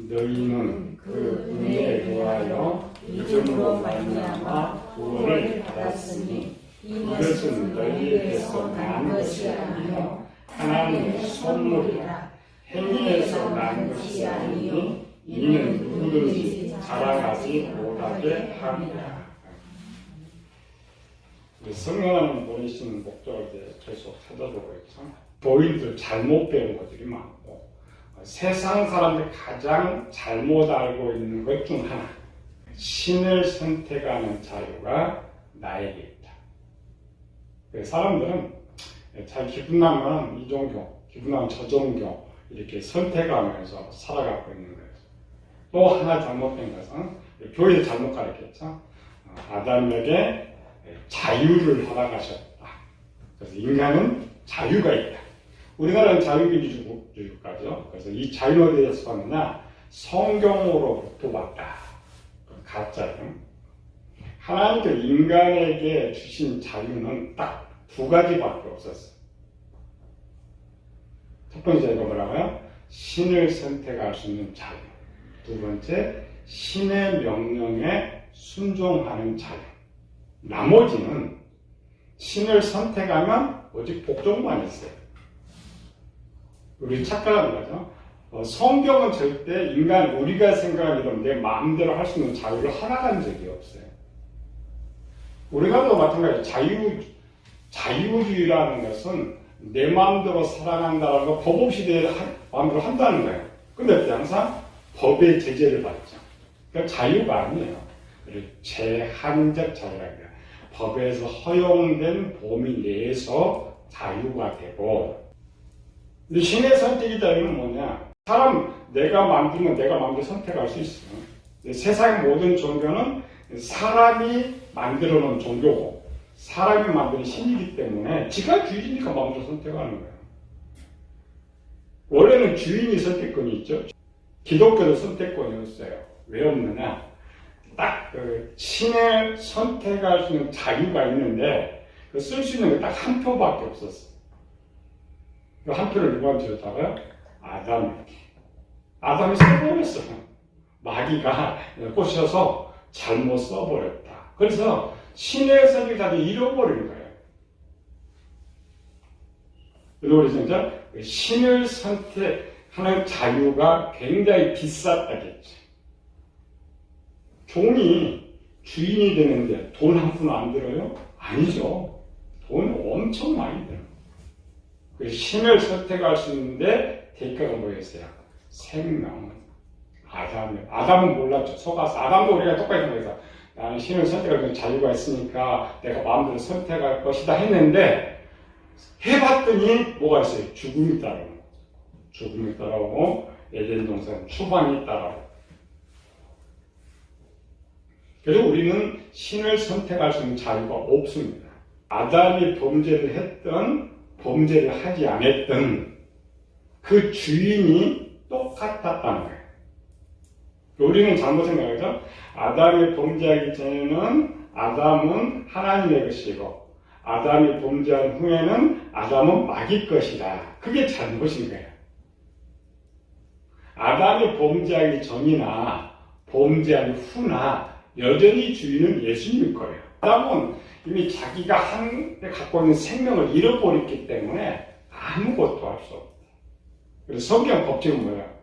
너희는 그 은혜에 의하여 믿음으로 말미암아 구원을 받았으니 이것은 너희에게서 난 것이 아니요 하나님의 선물이라. 행위에서 난 것이 아니니 이는 누구든지 자랑하지 못하게 함이라. 성령하나님 보내시는 목적을 계속 찾아보고 있죠. 교인들 잘못 배운 것들이 많고, 세상 사람들이 가장 잘못 알고 있는 것 중 하나, 신을 선택하는 자유가 나에게 있다. 사람들은 잘 기분 나면 이 종교, 기분 나면 저 종교 이렇게 선택하면서 살아가고 있는 거예요. 또 하나 잘못된 것은 교회에 잘못 가르쳤죠. 아담에게 자유를 허락하셨다. 그래서 인간은 자유가 있다. 우리나라는 자유민주국가죠. 그래서 이 자유에 대해서 하느냐, 성경으로부터 왔다. 가짜요. 하나님께서 인간에게 주신 자유는 딱 두 가지밖에 없었어요. 첫 번째가 뭐라고요? 신을 선택할 수 있는 자유. 두 번째, 신의 명령에 순종하는 자유. 나머지는 신을 선택하면 오직 복종만 있어요. 우리 착각하는 거죠. 성경은 절대 우리가 생각하는 내 마음대로 할 수 있는 자유를 허락한 적이 없어요. 우리나라도 마찬가지예요. 자유주의라는 것은 내 마음대로 살아간다는 거 법 없이 내 마음대로 한다는 거예요. 근데 항상 법의 제재를 받죠. 그러니까 자유가 아니에요. 제한적 자유라는 거예요. 법에서 허용된 범위 내에서 자유가 되고, 근데 신의 선택의 자유는 뭐냐? 내가 만들면 내가 마음대로 선택할 수 있어요. 세상의 모든 종교는 사람이 만들어 놓은 종교고, 사람이 만든 신이기 때문에 지가 주인이니까 마음대로 선택하는 거예요. 원래는 주인이 선택권이 있죠. 기독교도 선택권이 없어요. 왜 없느냐? 딱 신을 선택할 수 있는 자유가 있는데 쓸 수 있는 게 딱 한 표밖에 없었어요. 그 한 표를 누구한테 줬다고요? 아담에게. 아담이 써버렸어요. 마귀가 꼬셔서 잘못 써버렸다. 그래서 신의 선택자를 잃어버린 거예요. 그래서 이제 신을 선택하는 자유가 굉장히 비쌌다겠죠. 종이 주인이 되는데 돈 한 푼 안 들어요? 아니죠. 돈 엄청 많이 들어요. 신을 선택할 수 있는데 대가가 뭐였어요? 생명. 아담은 몰랐죠. 속아서. 아담도 우리가 똑같이 생각해서 나는 신을 선택할 수 있는 자유가 있으니까 내가 마음대로 선택할 것이다 했는데, 해봤더니 뭐가 있어요? 죽음이 따라오고, 죽음이 따라오고, 에덴 동산 추방이 따라오고. 그래서 우리는 신을 선택할 수 있는 자유가 없습니다. 아담이 범죄를 했던, 범죄를 하지 않았던 그 주인이 똑같았다는 거예요. 우리는 잘못 생각하죠? 아담이 범죄하기 전에는 아담은 하나님의 것이고, 아담이 범죄한 후에는 아담은 마귀 것이다. 그게 잘못인 거예요. 아담이 범죄하기 전이나 범죄한 후나 여전히 주인은 예수님일 거예요. 아담은 이미 자기가 한때 갖고 있는 생명을 잃어버렸기 때문에 아무것도 할 수 없다. 그래서 성경 법칙은 뭐예요?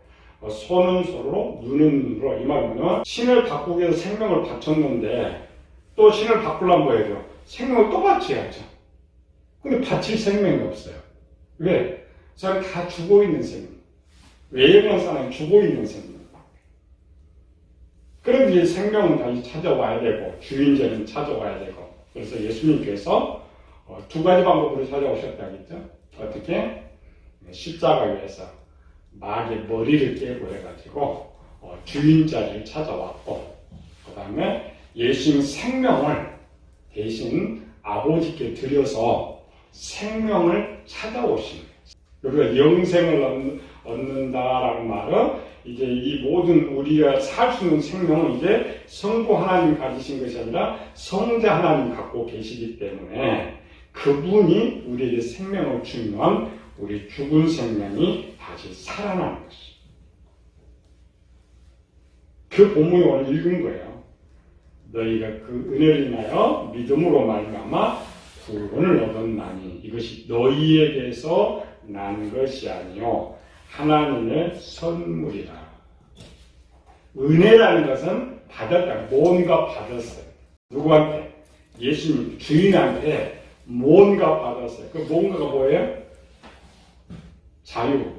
손은 손으로, 눈은 눈으로. 이 말은 신을 바꾸기 위해서 생명을 바쳤는데 또 신을 바꾸려면 뭐 해야 돼요? 생명을 또 바쳐야죠. 근데 바칠 생명이 없어요. 왜? 사람 다 죽어 있는 생명. 외형한 사람이 죽어 있는 생명. 그럼 이제 생명은 다시 찾아와야 되고, 주인자는 찾아와야 되고. 그래서 예수님께서 두 가지 방법으로 찾아오셨다겠죠. 어떻게? 십자가에서 마귀의 머리를 깨고 해가지고 주인자를 찾아왔고, 그 다음에 예수님 생명을 대신 아버지께 드려서 생명을 찾아오신 거예요. 우리가 영생을 얻는다라는 말은 이제 이 모든 우리가 살 수 있는 생명은 이제 성부 하나님 가지신 것이 아니라 성자 하나님 갖고 계시기 때문에 그분이 우리에게 생명을 주면 우리 죽은 생명이 다시 살아나는 것입니다. 그 본문이 오늘 읽은 거예요. 너희가 그 은혜를 인하여 믿음으로 말미암아 구원을 얻었나니 이것이 너희에게서 난 것이 아니요 하나님의 선물이라. 은혜라는 것은 받았다. 뭔가 받았어요. 누구한테? 예수님 주인한테 뭔가 받았어요. 그 뭔가가 뭐예요? 자유.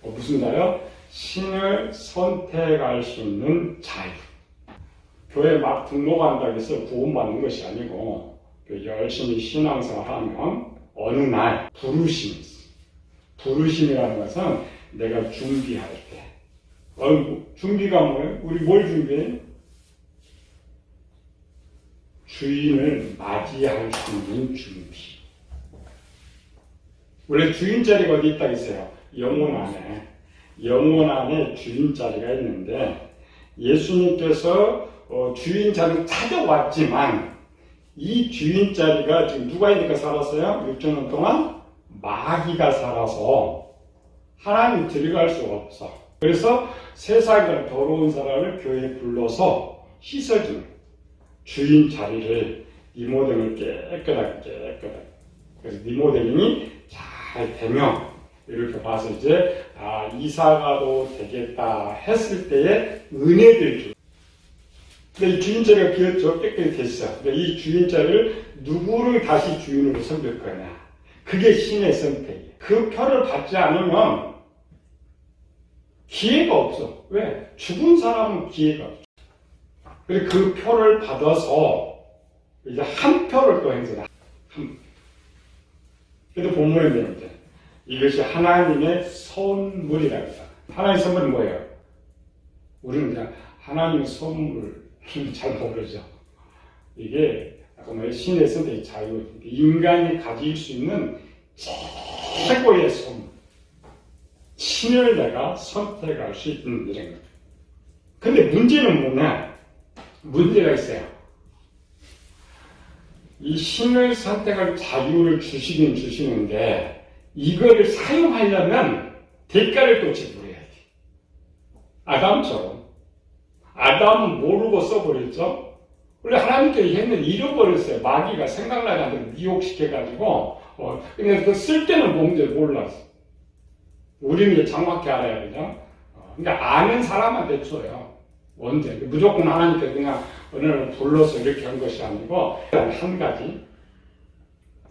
무슨 자유? 신을 선택할 수 있는 자유. 교회 막 등록한다고 해서 구원받는 것이 아니고 열심히 신앙생활하면 어느 날 부르심이 있어요. 부르심이라는 것은 내가 준비할 때. 준비가 뭐예요? 우리 뭘 준비해? 주인을 맞이할 수 있는 준비. 원래 주인 자리가 어디 있다 했어요? 영혼 안에. 영혼 안에 주인 자리가 있는데 예수님께서 주인 자리를 찾아왔지만 이 주인 자리가 지금 누가 있니까 살았어요? 6천년 동안 마귀가 살아서 하나님 들어갈 수가 없어. 그래서 세상에 더러운 사람을 교회에 불러서 씻어주는 주인 자리를 리모델링을 깨끗하게. 그래서 리모델링이 잘 되면 이렇게 봐서 이제 이사가도 되겠다 했을 때의 은혜들 중. 근데 이 주인 자리가 비었죠. 깨끗이 됐어. 근데 이 주인 자리를 누구를 다시 주인으로 섬길 거냐. 그게 신의 선택이에요. 그 표를 받지 않으면 기회가 없어. 왜? 죽은 사람은 기회가 없어. 그래서 그 표를 받아서 이제 한 표를 또 행사해. 그래도 본문에 되는데 이것이 하나님의 선물이라고 합니다. 하나님의 선물은 뭐예요? 우리는 그냥 하나님의 선물을 잘 모르죠. 이게 아까 말한 신의 선택의 자유, 인간이 가질 수 있는 최고의 선물. 신을 내가 선택할 수 있는 이런 것. 근데 문제는 뭐냐? 문제가 있어요. 이 신을 선택할 자유를 주시긴 주시는데 이거를 사용하려면 대가를 또 지불해야 돼. 아담처럼. 아담은 모르고 써버렸죠? 원래 하나님께서 했는데 잃어버렸어요. 마귀가 생각나지 않도록 미혹시켜가지고 그냥 그 쓸 때는 뭔지 몰랐어. 우리는 이제 정확히 알아야 되죠. 그러니까 아는 사람한테 줘요. 언제? 무조건 하나님께서 그냥 어느 날 불러서 이렇게 한 것이 아니고 한 가지.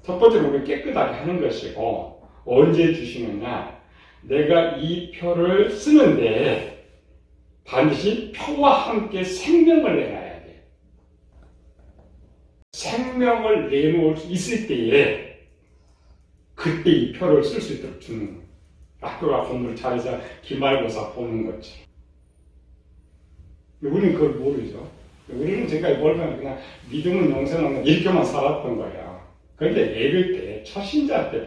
첫 번째는 우리 깨끗하게 하는 것이고 언제 주시느냐? 내가 이 표를 쓰는데 반드시 표와 함께 생명을 내놔야 돼. 생명을 내놓을 수 있을 때에 그때 이 표를 쓸 수 있도록 주는 거예요. 학교가 공부를 잘해서 기말고사 보는 거지. 우리는 그걸 모르죠. 우리는 지금까지 뭘면 그냥 믿음은 영생한다 이렇게만 살았던 거야. 그런데 예를 때 초신자 때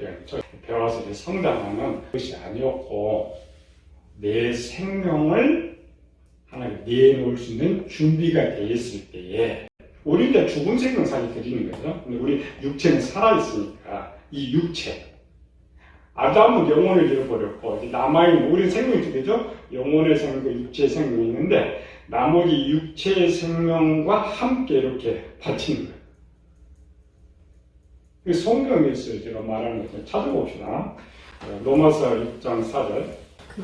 배워서 성장하는 것이 아니었고 내 생명을 하나님 내놓을 수 있는 준비가 되어 있을 때에 우리 이제 죽은 생명 사이 드리는 거죠. 근데 우리 육체는 살아있으니까 이 육체 아담은 영혼을 잃어버렸고 남아있는 우리 생명이 두 개죠. 영혼의 생명과 육체의 생명이 있는데 나머지 육체의 생명과 함께 이렇게 바치는 거예요. 성경에서 제가 말하는 것을 찾아봅시다. 로마서 6장 4절.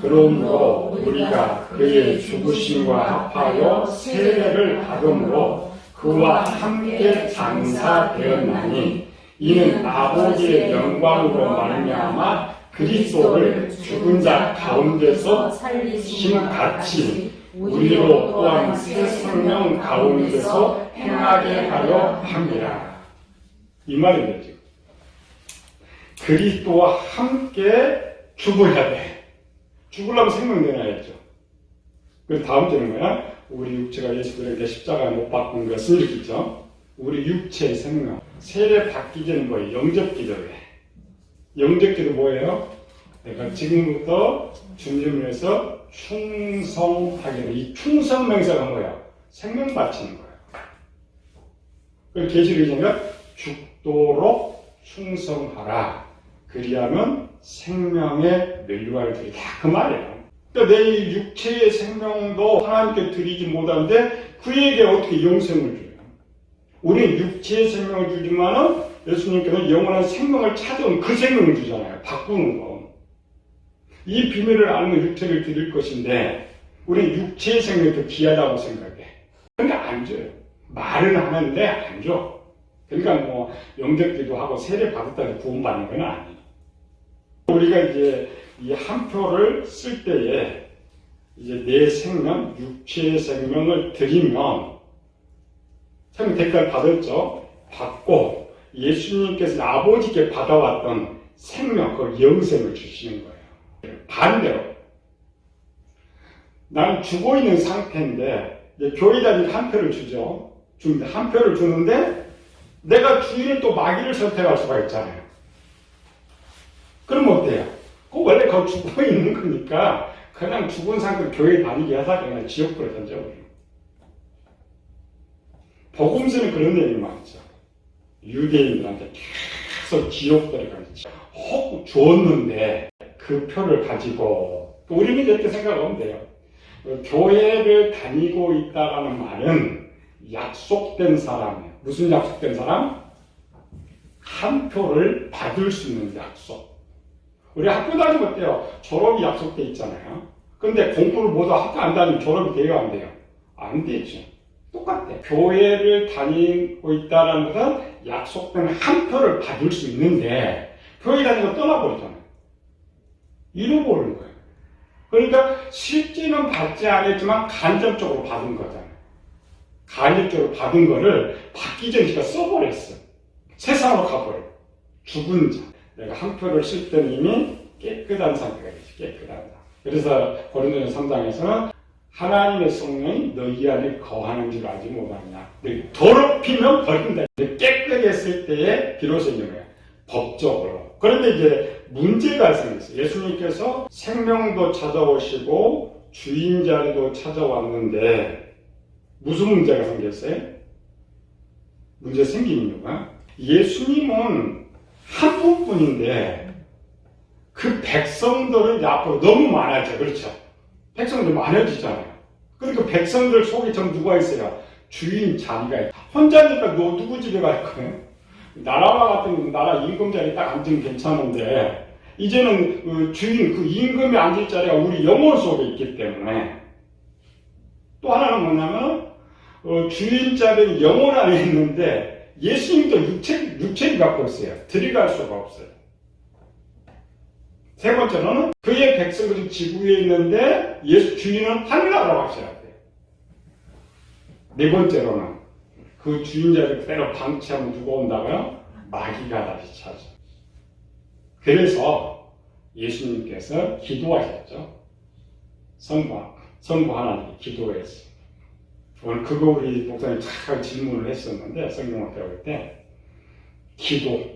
그러므로 우리가 그의 죽으심과 합하여 세례를 받음으로 그와 함께 장사되었나니 이는 아버지의 영광으로 말미암아 그리스도를 죽은 자 가운데서 살리심같이 우리로 또한 새 생명 가운데서 행하게 하려 합니다. 이 말이죠. 지금. 그리스도와 함께 죽어야 돼. 죽으려면 생명 내놔야죠. 그 다음 절은 뭐야? 우리 육체가 예수 그리스도의 십자가에 못 박은 것을 일으키죠. 우리 육체의 생명. 세례 받기 전에 뭐예요? 영접기도예요. 영접기도 뭐예요? 내가 지금부터 주님을 위해서 충성하게 돼. 이 충성 명사가 뭐야? 생명 바치는 거예요. 그 계시록이니까 죽도록 충성하라. 그리하면 생명의 멸류관을 드리라. 그 말이에요. 그러니까 내 육체의 생명도 하나님께 드리지 못하는데 그에게 어떻게 영생을 줘요? 우리는 육체의 생명을 주지만은 예수님께서는 영원한 생명을 찾아온 그 생명을 주잖아요. 바꾸는 거. 이 비밀을 알면 육체를 드릴 것인데 우리는 육체의 생명이 더 귀하다고 생각해. 그러니까 안 줘요. 말은 하는데 안 줘. 그러니까 뭐 영접기도 하고 세례 받았다고 구원받는 건 아니에요. 우리가 이제 이 한 표를 쓸 때에 이제 내 생명, 육체의 생명을 드리면 생명 대가를 받았죠. 받고 예수님께서 아버지께 받아왔던 생명, 그 영생을 주시는 거예요. 반대로 나는 죽어 있는 상태인데 이제 교회 다니는 한 표를 주죠. 한 표를 주는데 내가 주인을 또 마귀를 선택할 수가 있잖아요. 그럼 어때요? 원래 그 죽어 있는 거니까 그냥 죽은 상태로 교회 다니게 하다 그냥 지옥불에 던져버려요. 복음서는 그런 내용이 많죠. 유대인들한테 계속 지옥불에 가지. 혹 주었는데 그 표를 가지고 우리는 이렇게 생각하면 돼요. 교회를 다니고 있다라는 말은 약속된 사람이에요. 무슨 약속된 사람? 한 표를 받을 수 있는 약속. 우리 학교 다니면 어때요? 졸업이 약속돼 있잖아요. 근데 공부를 모두 학교 안 다니면 졸업이 돼요, 안 돼요? 안 되죠. 똑같아. 교회를 다니고 있다는 것은 약속된 한 표를 받을 수 있는데 교회 다니고 떠나버리잖아요. 잃어버리는 거예요. 그러니까 실제는 받지 않았지만 간접적으로 받은 거잖아요. 간접적으로 받은 거를 받기 전에 제가 써버렸어요. 세상으로 가버려요. 죽은 자. 내가 한 표를 쓸 때는 이미 깨끗한 상태가 있어요. 깨끗한 자. 그래서 고린도전서 3장에서는 하나님의 성령이 너희 안에 거하는 줄 알지 못하느냐. 더럽히면 버린다. 깨끗했을 때에 비로소 있는 거예요. 법적으로. 그런데 이제 문제가 생겼어요. 예수님께서 생명도 찾아오시고 주인 자리도 찾아왔는데 무슨 문제가 생겼어요? 문제 생긴 이유가 예수님은 한 분뿐인데 그 백성들은 앞으로 너무 많아져. 그렇죠? 백성들 많아지잖아요. 그러니까 백성들 속에 전 누가 있어요? 주인 자리가 있어요. 혼자니까 너 누구 집에 갈 거예요? 나라와 같은 나라 임금 자리에 딱 앉으면 괜찮은데 이제는 그 주인 그 임금이 앉을 자리가 우리 영혼 속에 있기 때문에 또 하나는 뭐냐면 주인 자리는 영혼 안에 있는데 예수님도 육체를 갖고 있어요. 들이갈 수가 없어요. 세 번째로는 그의 백성들이 지구에 있는데 예수 주인은 하늘나라로 가셔야 돼요. 네 번째로는 그 주인 자리를 그대로 방치하면 누가 온다고요? 마귀가 다시 찾아. 그래서 예수님께서 기도하셨죠. 성부 하나님께 기도했어요. 오늘 그거 우리 목사님 잘 질문을 했었는데 성경을 배울 때 기도.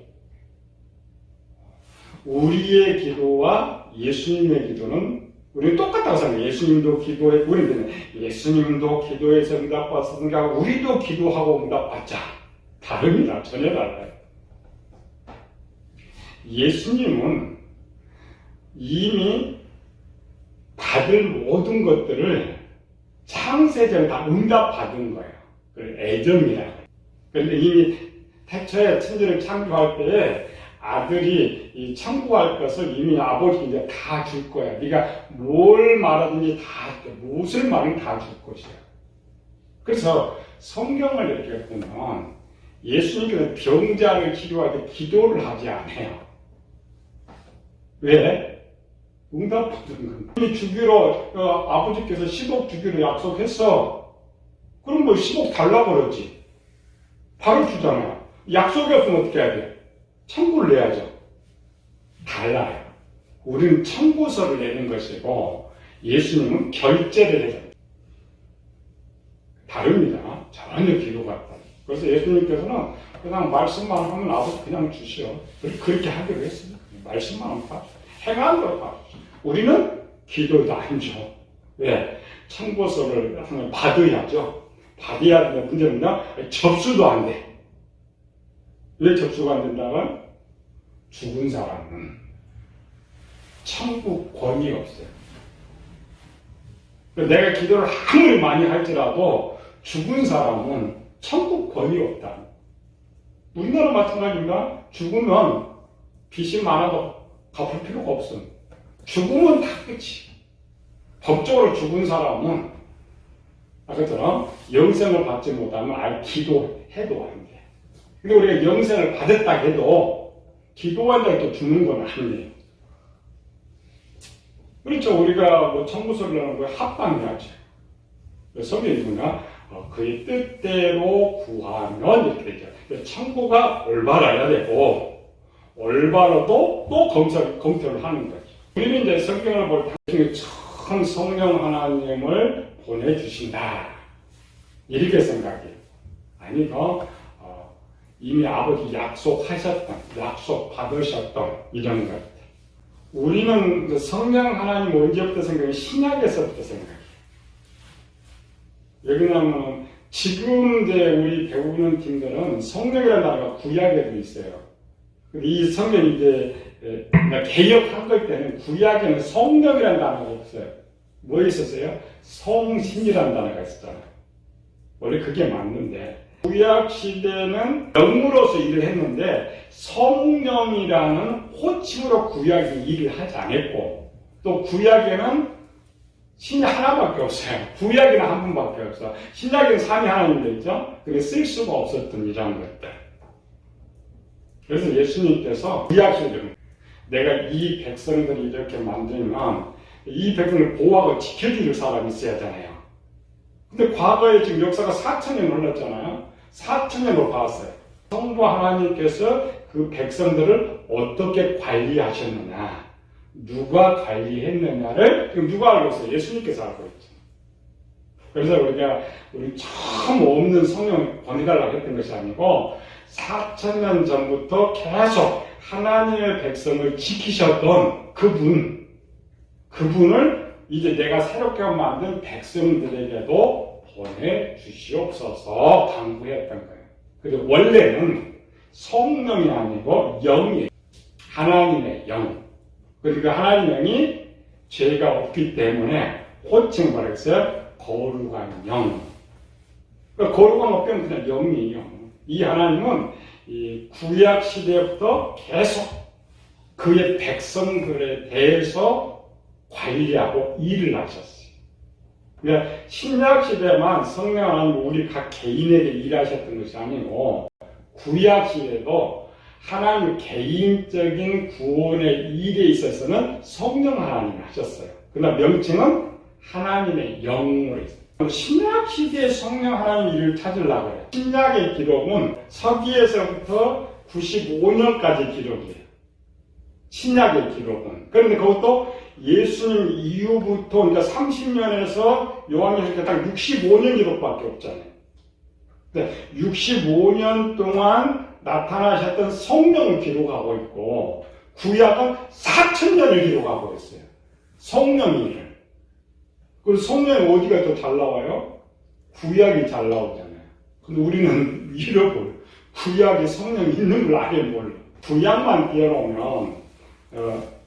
우리의 기도와 예수님의 기도는 우리는 똑같다고 생각해요. 예수님도 기도해, 우리는 예수님도 기도해서 응답받았으니까 우리도 기도하고 응답받자. 다릅니다. 전혀 달라요. 예수님은 이미 받을 모든 것들을 창세전에 다 응답받은 거예요. 그걸 애정이라고. 그런데 이미 태초에 천지를 창조할 때에 아들이 이 청구할 것을 이미 아버지가 이제 다 줄 거야. 네가 뭘 말하든지 다, 무엇을 말하든 다 줄 것이야. 그래서 성경을 이렇게 보면 예수님께서 병자를 치료할 때 기도를 하지 않아요. 왜? 응답받은 겁니다. 이미 주기로 아버지께서 10억 주기로 약속했어. 그럼 뭐 10억 달라고 그러지. 바로 주잖아요. 약속이 없으면 어떻게 해야 돼? 청구를 내야죠. 달라요. 우리는 청구서를 내는 것이고 예수님은 결제를 해야 돼요. 다릅니다. 전혀 기도가 없다. 그래서 예수님께서는 그냥 말씀만 하면 아버지 그냥 주시오. 그렇게 하기로 했습니다. 말씀만 하면 다 행하는 걸 다 주시오. 우리는 기도도 안 줘. 왜? 청구서를 받아야죠. 받아야 되는 문제는 접수도 안 돼. 왜 접수가 안 된다면? 죽은 사람은 천국 권이 없어요. 내가 기도를 아무리 많이 할지라도 죽은 사람은 천국 권이 없다. 우리나라 마찬가지인가? 죽으면 빚이 많아도 갚을 필요가 없음. 죽으면 다 끝이. 법적으로 죽은 사람은 아까처럼 영생을 받지 못하면 기도해도 안 돼. 근데 우리가 영생을 받았다 해도 기도한다고 또 죽는 건 아니에요. 그렇죠. 우리가 뭐 청구서를 하는 거에 합방해야지. 성경이 뭐냐? 그의 뜻대로 구하면 이렇게 되죠. 청구가 올바라야 되고, 올바라도 또 검토를 하는 거죠. 우리는 이제 성경을 볼 때 참 성령 하나님을 보내주신다. 이렇게 생각해요. 아니고, 이미 아버지 약속받으셨던 이런 것. 우리는 성령 하나님 언제부터 생각해요? 신약에서부터 생각해요. 여기는 지금 우리 배우는 팀들은 성령이라는 단어가 구약에도 있어요. 이 성경이 이제 개혁한 걸 때는 구약에는 성령이라는 단어가 없어요. 뭐 있었어요? 성신이라는 단어가 있었잖아요. 원래 그게 맞는데 구약 시대는 영으로서 일을 했는데 성령이라는 호칭으로 구약이 일을 하지 않았고 또 구약에는 신이 하나밖에 없어요. 구약에는 한 분밖에 없어. 신약에는 삼위 하나님 되죠. 그게 쓸 수가 없었던 이런 것들. 그래서 예수님께서 구약 시대는 내가 이 백성들이 이렇게 만들면 이 백성을 보호하고 지켜줄 사람이 있어야 하잖아요. 근데 과거에 지금 역사가 4,000년 흘렀잖아요. 4,000년으로 봤어요. 성부 하나님께서 그 백성들을 어떻게 관리하셨느냐, 누가 관리했느냐를 지금 누가 알고 있어요? 예수님께서 알고 있죠. 그래서 우리 처음 없는 성령 보내달라고 했던 것이 아니고 4,000년 전부터 계속 하나님의 백성을 지키셨던 그분을 이제 내가 새롭게 만든 백성들에게도 보내주시옵소서 당부했던 거예요. 그래서 원래는 성령이 아니고 영이에요. 하나님의 영. 그러니까 하나님의 영이 죄가 없기 때문에 호칭 말했어요. 거룩한 영. 그러니까 거룩한 없으면 그냥 영이에요. 이 하나님은 이 구약 시대부터 계속 그의 백성들에 대해서 관리하고 일을 하셨어요. 그러니까 신약 시대만 성령 하나님 우리 각 개인에게 일하셨던 것이 아니고 구약 시대도 하나님 개인적인 구원의 일에 있어서는 성령 하나님이 하셨어요. 그러나 명칭은 하나님의 영으로 있어요. 신약 시대의 성령 하나님 일을 찾으려고 해요. 신약의 기록은 서기에서부터 95년까지 기록이에요. 신약의 기록은. 그런데 그것도 예수님 이후부터 그러니까 30년에서 요한계시록 딱 65년 기록밖에 없잖아요. 65년 동안 나타나셨던 성령을 기록하고 있고 구약은 4,000년을 기록하고 있어요. 성령의 일을. 그래서 성령이 어디가 더 잘 나와요? 구약이 잘 나오잖아요. 근데 우리는 잃어버려. 구약에 성령이 있는 걸 아예 몰라. 구약만 띄워놓으면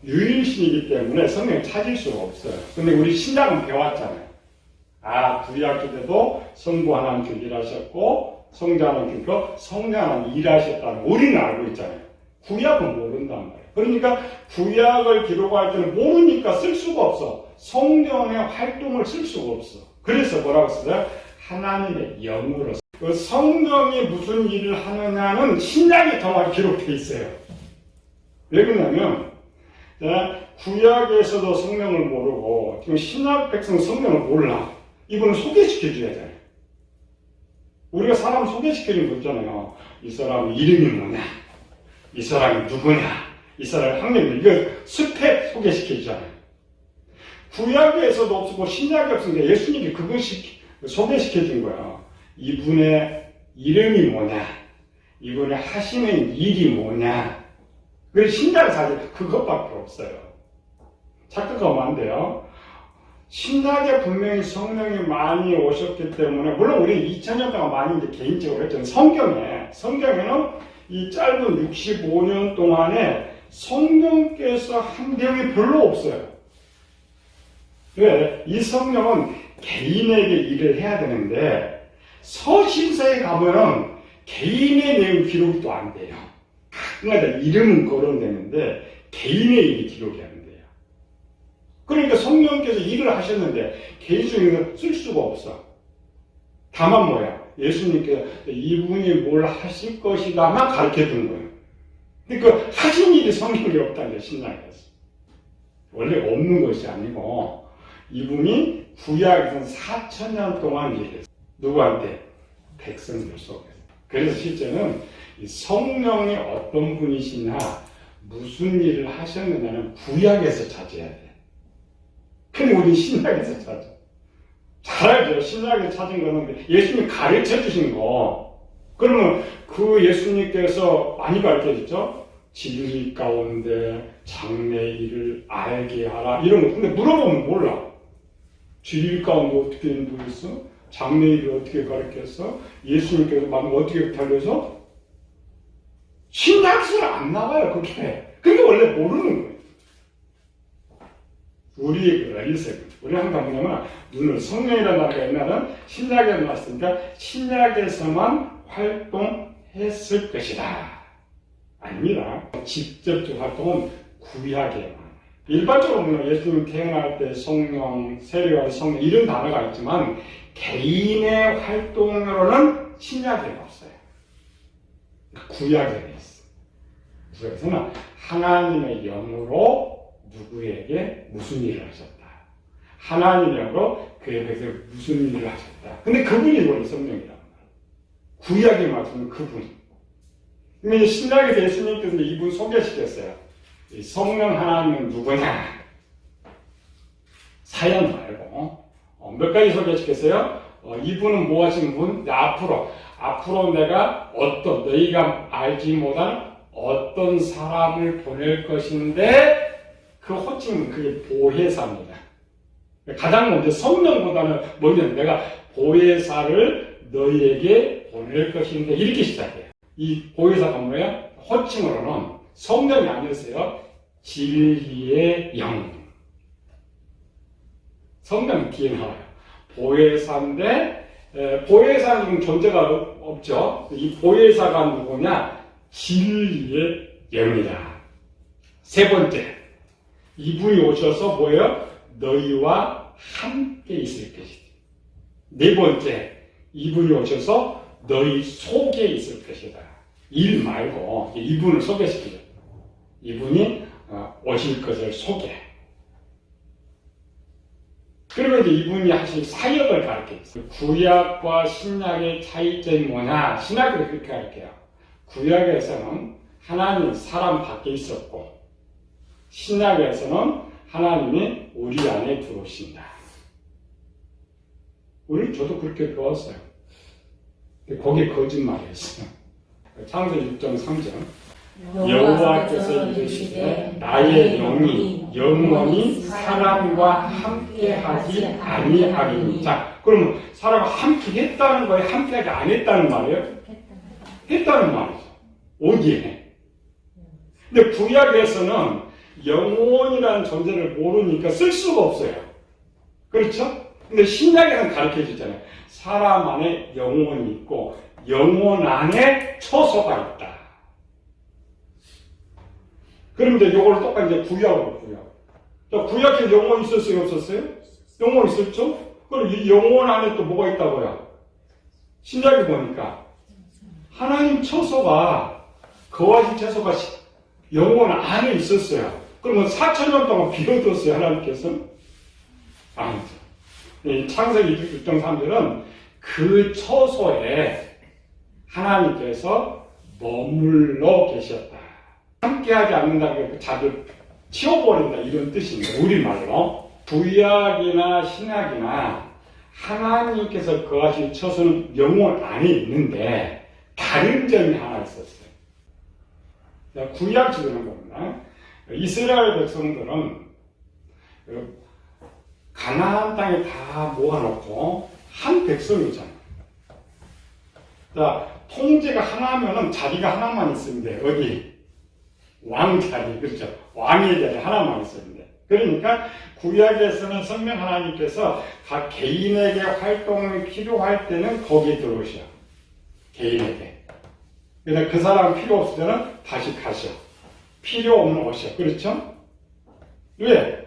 유일신이기 때문에 성령을 찾을 수가 없어요. 근데 우리 신약은 배웠잖아요. 구약 시대도 성부 하나님 일하셨고 성자 하나님 성령 하나님 일하셨다는 우리는 알고 있잖아요. 구약은 모른단 말이에요. 그러니까 구약을 기록할 때는 모르니까 쓸 수가 없어. 성령의 활동을 쓸 수가 없어. 그래서 뭐라고 써요? 하나님의 영으로. 그 성령이 무슨 일을 하느냐는 신약에 정확히 기록되어 있어요. 왜 그러냐면 구약에서도 성령을 모르고 지금 신약 백성 성령을 몰라. 이거는 소개시켜줘야 돼. 우리가 사람 소개시켜주는 거 있잖아요. 이 사람 이름이 뭐냐? 이 사람이 누구냐? 이 사람 학력이 이거 스펙 소개시켜주잖아요. 구약에서도 없고 신약이 없으니까 예수님이 그거 소개시켜준 거야. 이분의 이름이 뭐냐? 이분의 하시는 일이 뭐냐? 그래서 신약은 사실 그것밖에 없어요. 착각하면 안 돼요. 신약에 분명히 성령이 많이 오셨기 때문에, 물론 우리 2000년 동안 많이 이제 개인적으로 했잖아요. 성경에는 이 짧은 65년 동안에 성령께서 한 내용이 별로 없어요. 왜? 이 성령은 개인에게 일을 해야 되는데 서신서에 가면은 개인의 내용 기록이 또 안 돼요. 그러니까 이름은 거론되는데 개인의 일이 기록이 안 돼요. 그러니까 성령께서 일을 하셨는데 개인 중에서 쓸 수가 없어. 다만 뭐야? 예수님께서 이분이 뭘 하실 것이다만 가르쳐 준 거예요. 그러니까 하신 일이 성경에 없다는 게 신약에서. 원래 없는 것이 아니고 이분이 구약에서는 4,000년 동안 일했어요. 누구한테? 백성들 속에서. 그래서 실제는 이 성령이 어떤 분이시냐, 무슨 일을 하셨느냐는 구약에서 찾아야 돼. 근데 우리 신약에서 찾아. 잘 알죠? 신약에서 찾은 거는 예수님이 가르쳐 주신 거. 그러면 그 예수님께서 많이 가르쳐 줬죠? 진리 가운데 장래일을 알게 하라. 이런 거. 근데 물어보면 몰라. 진리 가운데 어떻게 인도했어? 장래일을 어떻게 가르쳤어? 예수님께서 마음 어떻게 달려서? 신약서는 안 나와요, 그게. 근데 원래 모르는 거예요. 우리의 그 어리석음. 우리 항상 뭐냐면, 눈을 성령이라는 말이 옛날은 신약에 나왔으니까, 신약에서만 활동했을 것이다. 아닙니다. 직접적 활동은 구약에만. 일반적으로 보면 예수님 태어날 때 성령, 세례와 성령, 이런 단어가 있지만, 개인의 활동으로는 신약에 없어요. 구약에 있어요. 구약에서는 하나님의 영으로 누구에게 무슨 일을 하셨다. 하나님의 영으로 그에게서 무슨 일을 하셨다. 근데 그분이 원래 성령이란 말이에요. 구약에 맞추는 그분. 근데 신약에서 예수님께서 이분 소개시켰어요. 이 성령 하나님은 누구냐? 사연 말고. 몇 가지 소개시켰어요? 이분은 뭐 하신 분? 앞으로 내가 너희가 알지 못한 어떤 사람을 보낼 것인데, 그 호칭은 그게 보혜사입니다. 가장 먼저 성령보다는 먼저 내가 보혜사를 너희에게 보낼 것인데, 이렇게 시작해요. 이 보혜사가 뭐예요? 호칭으로는 성령이 아니었어요. 진리의 영. 성령이 뒤에 나와요. 보혜사인데, 보혜사는 존재가 없죠. 이 보혜사가 누구냐? 진리의 영이다. 세 번째, 이분이 오셔서 뭐예요? 너희와 함께 있을 것이다. 네 번째, 이분이 오셔서 너희 속에 있을 것이다. 일 말고 이분을 소개시키죠. 이분이 오실 것을 소개. 그리고 이제 이분이 하실 사역을 가르쳐요. 구약과 신약의 차이점이 뭐냐? 신약을 그렇게 가르쳐요. 구약에서는 하나님 사람 밖에 있었고, 신약에서는 하나님이 우리 안에 들어오신다. 저도 그렇게 배웠어요. 근데 거기에 거짓말이었어요. 창세기 6장 3절. 여호와께서 이르시되 나의 영이 영원히 사람과 함께하지 아니하리니. 자, 그러면 사람과 함께 했다는 거예요? 함께하지 안 했다는 말이에요? 했다는 말이죠. 어디에? 근데 구약에서는 영혼이라는 존재를 모르니까 쓸 수가 없어요. 그렇죠? 근데 신약에서는 가르쳐 주잖아요. 사람 안에 영혼이 있고 영혼 안에 처소가 있다. 그런데 이걸 똑같이 이제 구약으로 구약에 영혼이 있었어요? 없었어요? 영혼 있었죠? 그럼 이 영혼 안에 또 뭐가 있다고요? 신약에 보니까 하나님 처소가, 거하신 처소가 영혼 안에 있었어요. 그러면 4,000년 동안 비워뒀어요, 하나님께서? 아니죠. 창세기 6장 3절은 그 처소에 하나님께서 머물러 계셨다. 함께하지 않는다고 자기를 치워버린다, 이런 뜻입니다. 우리말로. 구약이나 신약이나 하나님께서 거하신 처소는 영혼 안에 있는데 다른 점이 하나 있었어요. 구약 지도는 겁니다. 이스라엘 백성들은 가나안 땅에 다 모아놓고 한 백성이잖아요. 자, 통제가 하나면은 자리가 하나만 있으면 돼. 어디? 왕 자리, 그렇죠? 왕의 자리 하나만 있으면 돼. 그러니까 구약에서는 성령 하나님께서 각 개인에게 활동이 필요할 때는 거기에 들어오셔. 개인에게. 그래서 그 사람 필요 없을 때는 다시 가셔. 필요 없는 오셔. 그렇죠? 왜?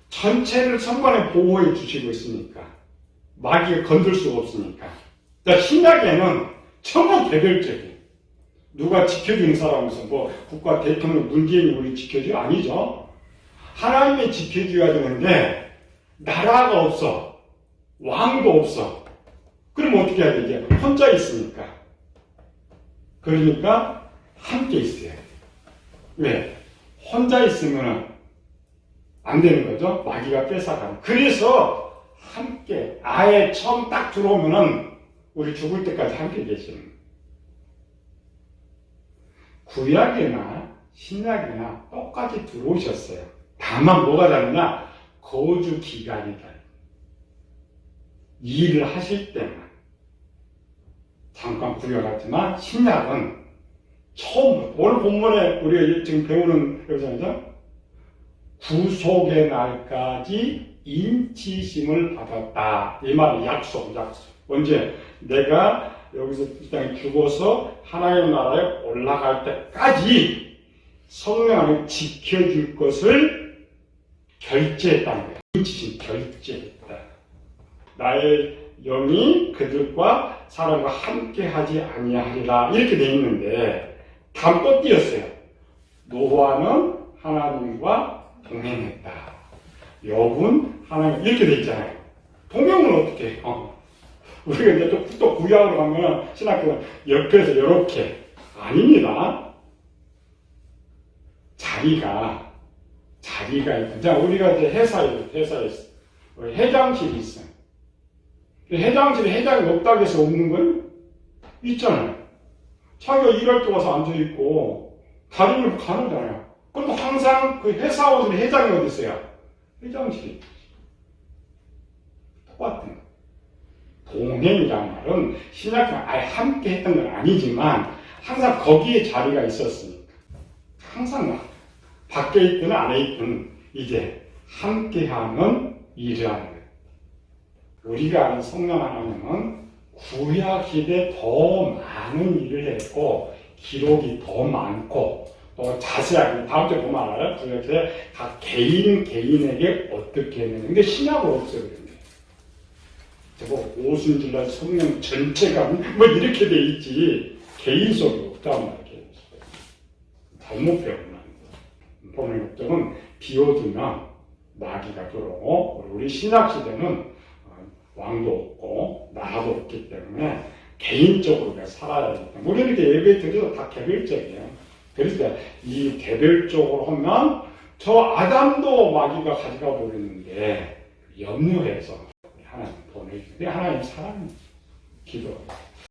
전체를 성관에 보호해 주시고 있으니까. 마귀가 건들 수가 없으니까. 그러니까 신약에는 전부 개별적인. 누가 지켜주는 사람에서 뭐 국가 대통령 문재인이 우리 지켜줘요? 아니죠. 하나님이 지켜줘야 되는데 나라가 없어. 왕도 없어. 그럼 어떻게 해야 되지? 혼자 있으니까. 그러니까 함께 있어야 돼. 왜? 혼자 있으면 안 되는 거죠. 마귀가 뺏어가는. 그래서 함께 아예 처음 딱 들어오면은 우리 죽을 때까지 함께 계시는 거예요. 구약이나 신약이나 똑같이 들어오셨어요. 다만 뭐가 다르냐? 거주 기간이 달라요. 일을 하실 때만. 잠깐 구약하지만 신약은 처음, 오늘 본문에 우리가 지금 배우는 여기서 구속의 날까지 인치심을 받았다. 이 말은 약속. 언제? 내가 여기서 이 땅에 죽어서 하나님 나라에 올라갈 때까지 성령 안에 지켜줄 것을 결제했다는 거예요. 인치심, 결제했다. 나의 영이 그들과 사람과 함께하지 아니하리라 이렇게 돼 있는데 담고 띄었어요. 노아는 하나님과 동행했다. 욥은 하나님 이렇게 돼 있잖아요. 동행은 어떻게 해요? 우리가 이제 또 구약으로 가면 신학교 옆에서 이렇게 아닙니다. 자리가 있고, 우리가 이제 회사에 회장실이 있어요. 회장실에 회장이 없다고 해서 없는 건 있잖아요. 자기가 일할 때 와서 앉아있고, 다리를 가는잖아요. 그럼 항상 그 회사원들이 회장이 어디 있어요? 회장실이. 똑같은 거. 동행이란 말은 신약과 아예 함께 했던 건 아니지만, 항상 거기에 자리가 있었으니까. 항상 밖에 있든 안에 있든 이제 함께하는 일을 하는 거예요. 우리가 아는 성령 하나님은 구약 시대 더 많은 일을 했고 기록이 더 많고 또 자세하게 다음 주에 보면 알아요. 구약 시대 각 개인에게 어떻게 했는지. 근데 신약은 없어요. 저거 오순절날 성령 전체가 뭐 이렇게 돼 있지 개인 속이 없단 말이에요. 잘못 배우면 보는 목적은 비워두면 마귀가 들어오고 우리 신약 시대는 왕도 없고 나라도 없기 때문에 개인적으로 살아야 되기 때문에 우리는 이렇게 예배 드려도 다 개별적이에요. 그래서 이 개별적으로 하면 저 아담도 마귀가 가져가 버리는데 염려해서 하나님 보내주는데 하나님 사랑 기도해요.